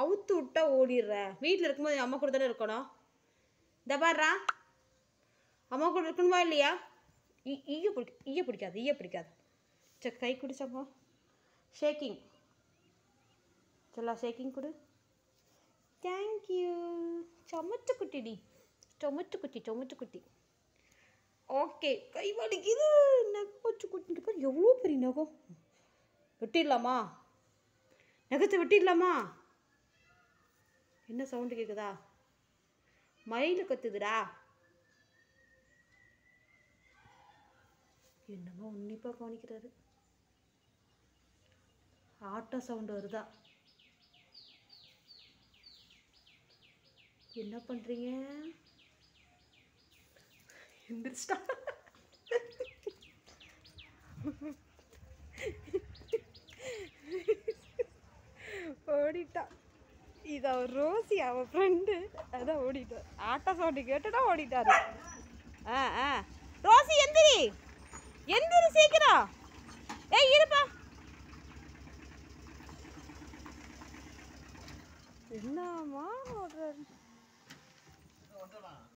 அவுத்து விட்டா ஓடிடுற. வீட்டில் இருக்கும்போது அம்மா கூட தானே இருக்கணும். இந்த பாடுறா, அம்மா கூட இருக்கணுமா இல்லையா? ஈய பிடிக்காது. சரி, கை குடிச்சப்போ ஷேக்கிங் சொல்லா, ஷேக்கிங் கொடு. தேங்க்யூ. சமத்து குட்டி. ஓகே, கை வலிக்குது. நகம் வச்சு குட்டிங்க பாரு, எவ்வளோ பெரிய நகம். வெட்டிடலாமா? நகத்தை வெட்டிடலாமா? என்ன சவுண்டு கேட்குதா? மயில் கத்துதுடா. என்னமோ உன்னிப்பாக கவனிக்கிறாரு. ஆட்டோ சவுண்டு வருதா? என்ன பண்ணுறீங்க? எந்திரிச்சிட்டா. ஓடிட்டா. இது அவர் ரோசி, அவன் ஃப்ரெண்டு. அதான் ஓடிட்டார். ஆட்டோ சவுண்டு கேட்டுட்டா ஓடிட்டாரு. ரோசி எந்திரி சீக்கிரம். ஏய் இருப்பா. என்னம்மா ஓடுறாரு?